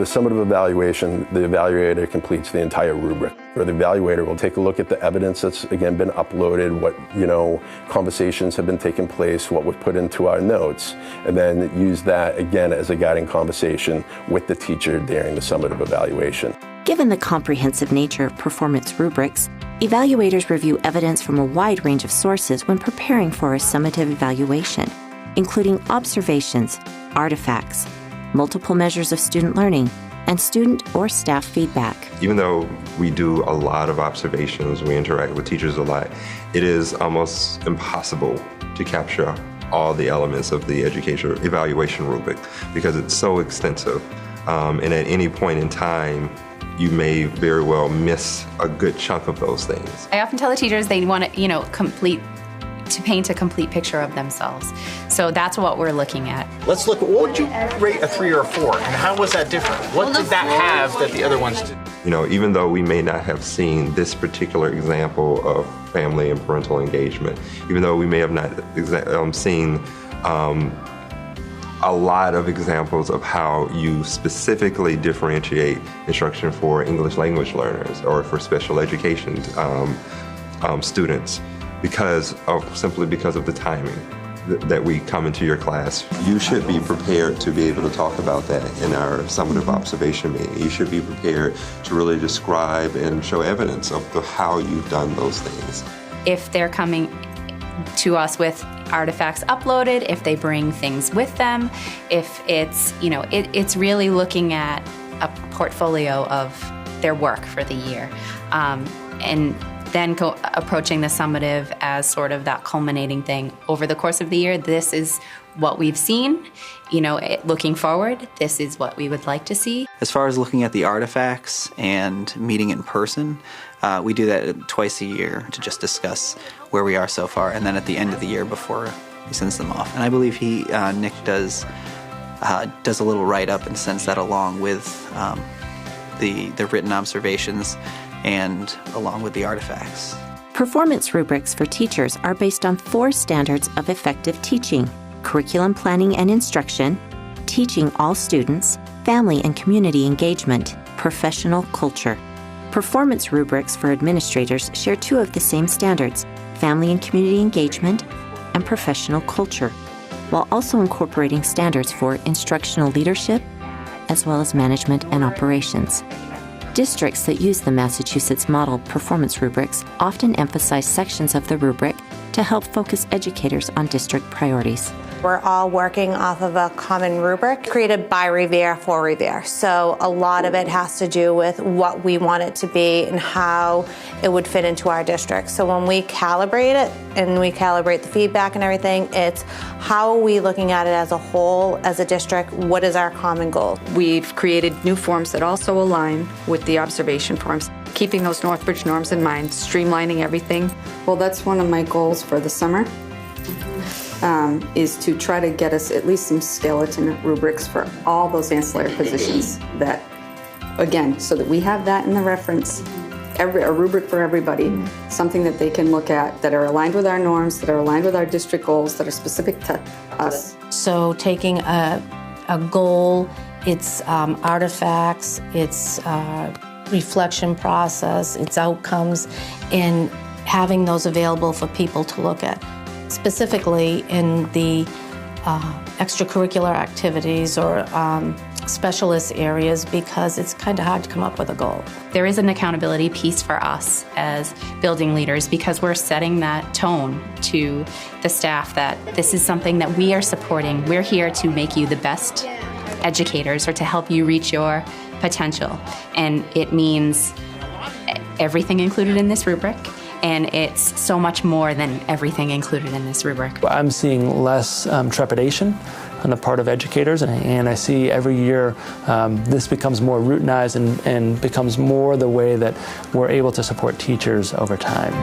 For the summative evaluation, the evaluator completes the entire rubric. Or the evaluator will take a look at the evidence that's, again, been uploaded, what, conversations have been taking place, what was put into our notes, and then use that, again, as a guiding conversation with the teacher during the summative evaluation. Given the comprehensive nature of performance rubrics, evaluators review evidence from a wide range of sources when preparing for a summative evaluation, including observations, artifacts, multiple measures of student learning, and student or staff feedback. Even though we do a lot of observations, we interact with teachers a lot, it is almost impossible to capture all the elements of the education evaluation rubric because it's so extensive. And at any point in time, you may very well miss a good chunk of those things. I often tell the teachers they want to paint a complete picture of themselves. So that's what we're looking at. Let's look, what would you rate a 3 or a 4, and how was that different? What did that have that the other ones did? Even though we may not have seen this particular example of family and parental engagement, even though we may have not seen a lot of examples of how you specifically differentiate instruction for English language learners or for special education students, simply because of the timing that we come into your class. You should be prepared to be able to talk about that in our summative observation meeting. You should be prepared to really describe and show evidence of how you've done those things. If they're coming to us with artifacts uploaded, if they bring things with them, if it's, it's really looking at a portfolio of their work for the year. And then approaching the summative as sort of that culminating thing. Over the course of the year, this is what we've seen. Looking forward, this is what we would like to see. As far as looking at the artifacts and meeting in person, we do that twice a year to just discuss where we are so far, and then at the end of the year before he sends them off. And I believe Nick does a little write-up and sends that along with the written observations and along with the artifacts. Performance rubrics for teachers are based on 4 standards of effective teaching: curriculum planning and instruction, teaching all students, family and community engagement, professional culture. Performance rubrics for administrators share 2 of the same standards: family and community engagement and professional culture, while also incorporating standards for instructional leadership as well as management and operations. Districts that use the Massachusetts Model Performance Rubrics often emphasize sections of the rubric to help focus educators on district priorities. We're all working off of a common rubric created by Revere for Revere. So a lot of it has to do with what we want it to be and how it would fit into our district. So when we calibrate it and we calibrate the feedback and everything, it's how are we looking at it as a whole, as a district? What is our common goal? We've created new forms that also align with the observation forms, keeping those Northbridge norms in mind, streamlining everything. Well, that's one of my goals for the summer. Is to try to get us at least some skeleton rubrics for all those ancillary positions that, again, so that we have that in the reference, a rubric for everybody, something that they can look at that are aligned with our norms, that are aligned with our district goals, that are specific to us. So taking a goal, its artifacts, its reflection process, its outcomes, and having those available for people to look at. Specifically in the extracurricular activities or specialist areas, because it's kind of hard to come up with a goal. There is an accountability piece for us as building leaders because we're setting that tone to the staff that this is something that we are supporting. We're here to make you the best educators or to help you reach your potential. And it means everything included in this rubric. And it's so much more than everything included in this rubric. I'm seeing less trepidation on the part of educators, and I see every year this becomes more routinized and becomes more the way that we're able to support teachers over time.